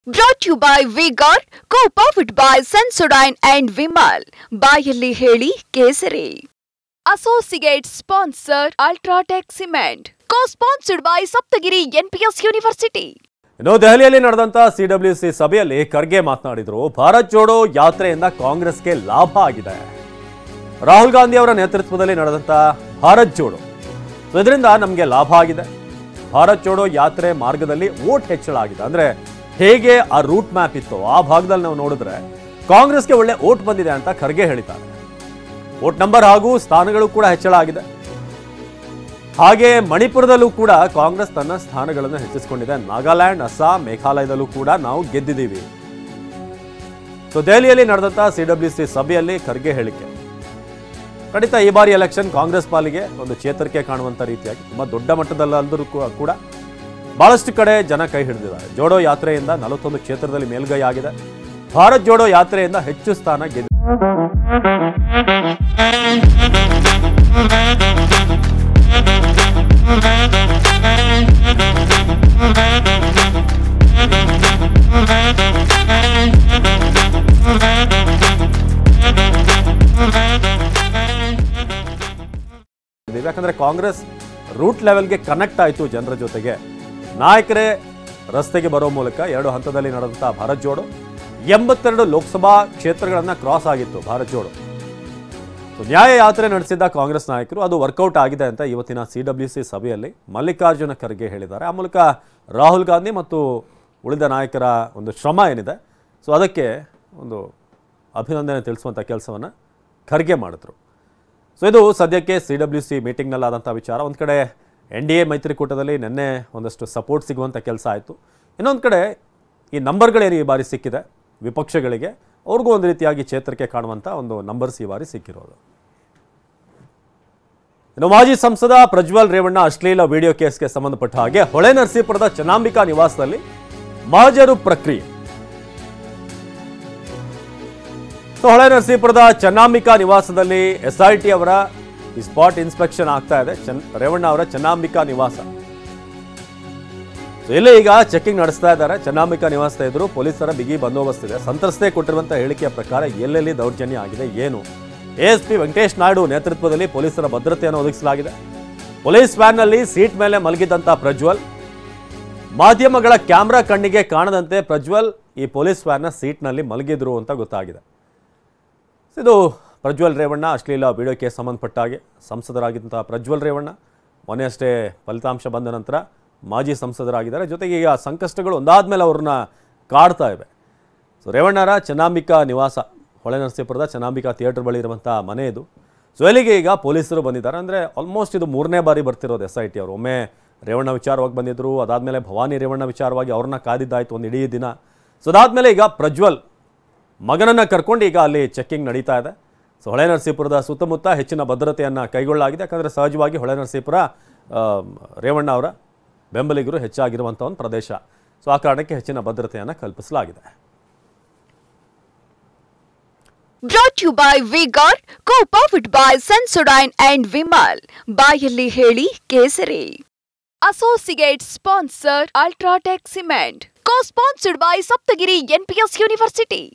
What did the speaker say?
Brought to you by V-Guard, co-powered by Sensodyne and Vimal. ಬಾಯಲ್ಲಿ ಹೇಳಿ ಕೇಸರಿ. Associate sponsor Ultratech Cement. Co-sponsored by Saptagiri NPS University. ಇನ್ನು ದೆಹಲಿಯಲ್ಲಿ ನಡೆದಂತ CWC ಸಭೆಯಲ್ಲಿ ಖರ್ಗೆ ಮಾತನಾಡಿದರು. ಭಾರತ್ ಜೋಡೋ ಯಾತ್ರೆಯಿಂದ ಕಾಂಗ್ರೆಸ್ಗೆ ಲಾಭ ಆಗಿದೆ. ರಾಹುಲ್ ಗಾಂಧಿ ಅವರ ನೇತೃತ್ವದಲ್ಲಿ ನಡೆದಂತ ಭಾರತ್ ಜೋಡೋ ಇದರಿಂದ ನಮಗೆ ಲಾಭ ಆಗಿದೆ. ಭಾರತ್ ಜೋಡೋ ಯಾತ್ರೆ ಮಾರ್ಗದಲ್ಲಿ ವೋಟ್ ಹೆಚ್ಚಳ ಆಗಿದೆ. ಅಂದ್ರೆ ಹೇಗೆ ಆ ರೂಟ್ ಮ್ಯಾಪ್ ಇತ್ತು ಆ ಭಾಗದಲ್ಲಿ ನಾವು ನೋಡಿದ್ರೆ ಕಾಂಗ್ರೆಸ್ಗೆ ಒಳ್ಳೆ ವೋಟ್ ಬಂದಿದೆ ಅಂತ ಖರ್ಗೆ ಹೇಳಿದ್ದಾರೆ. ವೋಟ್ ನಂಬರ್ ಹಾಗೂ ಸ್ಥಾನಗಳು ಕೂಡ ಹೆಚ್ಚಳ ಆಗಿದೆ. ಹಾಗೆ ಮಣಿಪುರದಲ್ಲೂ ಕೂಡ ಕಾಂಗ್ರೆಸ್ ತನ್ನ ಸ್ಥಾನಗಳನ್ನು ಹೆಚ್ಚಿಸಿಕೊಂಡಿದೆ. ನಾಗಾಲ್ಯಾಂಡ್, ಅಸ್ಸಾಂ, ಮೇಘಾಲಯದಲ್ಲೂ ಕೂಡ ನಾವು ಗೆದ್ದಿದ್ದೀವಿ. ಸೊ ದೆಹಲಿಯಲ್ಲಿ ನಡೆದಂತ ಸಿಡಬ್ಲ್ಯೂಸಿ ಸಭೆಯಲ್ಲಿ ಖರ್ಗೆ ಹೇಳಿಕೆ. ಖಂಡಿತ ಈ ಬಾರಿ ಎಲೆಕ್ಷನ್ ಕಾಂಗ್ರೆಸ್ ಪಾಲಿಗೆ ಒಂದು ಚೇತರಿಕೆ ಕಾಣುವಂತ ರೀತಿಯಾಗಿ ತುಂಬಾ ದೊಡ್ಡ ಮಟ್ಟದಲ್ಲಂದರೂ ಕೂಡ ಬಹಳಷ್ಟು ಕಡೆ ಜನ ಕೈ ಹಿಡಿದಿದ್ದಾರೆ. ಜೋಡೋ ಯಾತ್ರೆಯಿಂದ 41 ಕ್ಷೇತ್ರದಲ್ಲಿ ಮೇಲ್ಗೈ ಆಗಿದೆ. ಭಾರತ್ ಜೋಡೋ ಯಾತ್ರೆಯಿಂದ ಹೆಚ್ಚು ಸ್ಥಾನ ಗೆದ್ದಿದೆ. ಯಾಕಂದ್ರೆ ಕಾಂಗ್ರೆಸ್ ರೂಟ್ ಲೆವೆಲ್ಗೆ ಕನೆಕ್ಟ್ ಆಯಿತು ಜನರ ಜೊತೆಗೆ. ನಾಯಕರೇ ರಸ್ತೆಗೆ ಬರೋ ಮೂಲಕ 2 ಹಂತದಲ್ಲಿ ನಡೆದಂತಹ ಭಾರತ್ ಜೋಡೋ 82 ಲೋಕಸಭಾ ಕ್ಷೇತ್ರಗಳನ್ನ ಕ್ರಾಸ್ ಆಗಿತ್ತು ಭಾರತ್ ಜೋಡೋ. ನ್ಯಾಯ ಯಾತ್ರೆ ನಡೆಸಿದ್ದ ಕಾಂಗ್ರೆಸ್ ನಾಯಕರು ಅದು ವರ್ಕೌಟ್ ಆಗಿದೆ ಅಂತ ಇವತ್ತಿನ ಸಿಡಬ್ಲ್ಯೂಸಿ ಸಭೆಯಲ್ಲಿ ಮಲ್ಲಿಕಾರ್ಜುನ ಖರ್ಗೆ ಹೇಳಿದ್ದಾರೆ. ಆ ಮೂಲಕ ರಾಹುಲ್ ಗಾಂಧಿ ಮತ್ತು ಉಳಿದ ನಾಯಕರ ಒಂದು ಶ್ರಮ ಏನಿದೆ ಸೊ ಅದಕ್ಕೆ ಒಂದು ಅಭಿನಂದನೆ ತಿಳಿಸುವಂಥ ಕೆಲಸವನ್ನು ಖರ್ಗೆ ಮಾಡಿದ್ರು. ಸೊ ಇದು ಸದ್ಯಕ್ಕೆ ಸಿಡಬ್ಲ್ಯೂಸಿ ಮೀಟಿಂಗ್ನಲ್ಲಾದಂಥ ವಿಚಾರ. ಒಂದು ಕಡೆ NDA ಮೈತ್ರಿಕೂಟದಲ್ಲಿ ನಿನ್ನೆ ಒಂದಷ್ಟು ಸಪೋರ್ಟ್ ಸಿಗುವಂಥ ಕೆಲಸ ಆಯಿತು. ಇನ್ನೊಂದು ಕಡೆ ಈ ನಂಬರ್ಗಳೇನು ಈ ಬಾರಿ ಸಿಕ್ಕಿದೆ ವಿಪಕ್ಷಗಳಿಗೆ, ಅವ್ರಿಗೂ ಒಂದು ರೀತಿಯಾಗಿ ಚೇತರಿಕೆ ಕಾಣುವಂಥ ಒಂದು ನಂಬರ್ಸ್ ಈ ಬಾರಿ ಸಿಕ್ಕಿರೋದು. ಇನ್ನು ಮಾಜಿ ಸಂಸದ ಪ್ರಜ್ವಲ್ ರೇವಣ್ಣ ಅಶ್ಲೀಲ ವಿಡಿಯೋ ಕೇಸ್ಗೆ ಸಂಬಂಧಪಟ್ಟ ಹಾಗೆ ಹೊಳೆ ನರಸೀಪುರದ ಚನ್ನಾಂಬಿಕಾ ನಿವಾಸದಲ್ಲಿ ಮಹಜರು ಪ್ರಕ್ರಿಯೆ. ಹೊಳೆ ನರಸೀಪುರದ ಚನ್ನಾಂಬಿಕಾ ನಿವಾಸದಲ್ಲಿ SIT ಅವರ ಈ ಸ್ಪಾಟ್ ಇನ್ಸ್ಪೆಕ್ಷನ್ ಆಗ್ತಾ ಇದೆ. ರೇವಣ್ಣ ಅವರ ಚನ್ನಾಂಬಿಕಾ ನಿವಾಸ ಇಲ್ಲಿ ಈಗ ಚೆಕಿಂಗ್ ನಡೆಸ್ತಾ ಇದ್ದಾರೆ. ಚನ್ನಾಂಬಿಕಾ ನಿವಾಸದ ಎದುರು ಪೊಲೀಸರ ಬಿಗಿ ಬಂದೋಬಸ್ತ್ ಇದೆ. ಸಂತ್ರಸ್ತೆ ಕೊಟ್ಟಿರುವಂತಹ ಹೇಳಿಕೆಯ ಪ್ರಕಾರ ಎಲ್ಲೆಲ್ಲಿ ದೌರ್ಜನ್ಯ ಆಗಿದೆ ಏನು, ASP ವೆಂಕಟೇಶ್ ನಾಯ್ಡು ನೇತೃತ್ವದಲ್ಲಿ ಪೊಲೀಸರ ಭದ್ರತೆಯನ್ನು ಒದಗಿಸಲಾಗಿದೆ. ಪೊಲೀಸ್ ವ್ಯಾನ್ನಲ್ಲಿ ಸೀಟ್ ಮೇಲೆ ಮಲಗಿದ್ದಂತಹ ಪ್ರಜ್ವಲ್, ಮಾಧ್ಯಮಗಳ ಕ್ಯಾಮ್ರಾ ಕಣ್ಣಿಗೆ ಕಾಣದಂತೆ ಪ್ರಜ್ವಲ್ ಈ ಪೊಲೀಸ್ ವ್ಯಾನ್ನ ಸೀಟ್ನಲ್ಲಿ ಮಲಗಿದ್ರು ಅಂತ ಗೊತ್ತಾಗಿದೆ. ಇದು ಪ್ರಜ್ವಲ್ ರೇವಣ್ಣ ಅಶ್ಲೀಲ ವಿಡಿಯೋ ಕೇಸ್ ಸಂಬಂಧಪಟ್ಟ ಹಾಗೆ ಸಂಸದರಾಗಿದ್ದಂತಹ ಪ್ರಜ್ವಲ್ ರೇವಣ್ಣ ಮೊನ್ನೆಯಷ್ಟೇ ಫಲಿತಾಂಶ ಬಂದ ನಂತರ ಮಾಜಿ ಸಂಸದರಾಗಿದ್ದಾರೆ. ಜೊತೆಗೆ ಈಗ ಸಂಕಷ್ಟಗಳು ಒಂದಾದ್ಮೇಲೆ ಅವ್ರನ್ನ ಕಾಡ್ತಾ ಇವೆ. ಸೊ ರೇವಣ್ಣರ ಚನ್ನಾಂಬಿಕಾ ನಿವಾಸ ಹೊಳೆ ನರಸೀಪುರದ ಚನ್ನಾಂಬಿಕಾ ಥಿಯೇಟರ್ ಬಳಿ ಇರುವಂಥ ಮನೆ ಇದು. ಸೊ ಇಲ್ಲಿಗೆ ಈಗ ಪೊಲೀಸರು ಬಂದಿದ್ದಾರೆ. ಅಂದರೆ ಆಲ್ಮೋಸ್ಟ್ ಇದು 3ನೇ ಬಾರಿ ಬರ್ತಿರೋದು SIT ಅವರು. ಒಮ್ಮೆ ರೇವಣ್ಣ ವಿಚಾರವಾಗಿ ಬಂದಿದ್ದರು, ಅದಾದಮೇಲೆ ಭವಾನಿ ರೇವಣ್ಣ ವಿಚಾರವಾಗಿ ಅವ್ರನ್ನ ಕಾದಿದ್ದಾಯಿತು ಒಂದು ಇಡೀ ದಿನ. ಸೊ ಅದಾದಮೇಲೆ ಈಗ ಪ್ರಜ್ವಲ್ ಮಗನನ್ನು ಕರ್ಕೊಂಡು ಈಗ ಅಲ್ಲಿ ಚೆಕ್ಕಿಂಗ್ ನಡೀತಾ ಇದೆ. ಸೊ ಹೊಳೆ ನರಸೀಪುರದ ಸುತ್ತಮುತ್ತ ಹೆಚ್ಚಿನ ಭದ್ರತೆಯನ್ನು ಕೈಗೊಳ್ಳಲಾಗಿದೆ. ಯಾಕಂದರೆ ಸಹಜವಾಗಿ ಹೊಳೆ ನರಸೀಪುರ ರೇವಣ್ಣ ಅವರ ಬೆಂಬಲಿಗರು ಹೆಚ್ಚಾಗಿರುವಂಥ ಒಂದು ಪ್ರದೇಶ. ಸೊ ಆ ಕಾರಣಕ್ಕೆ ಹೆಚ್ಚಿನ ಭದ್ರತೆಯನ್ನು ಕಲ್ಪಿಸಲಾಗಿದೆ. Brought to you by V-Guard, co-powered by Sensodyne and Vimal. ಬಾಯಲ್ಲಿ ಹೇಳಿ ಕೇಸರಿ. Associate sponsor Ultratech Cement. Co-sponsored by Saptagiri NPS University.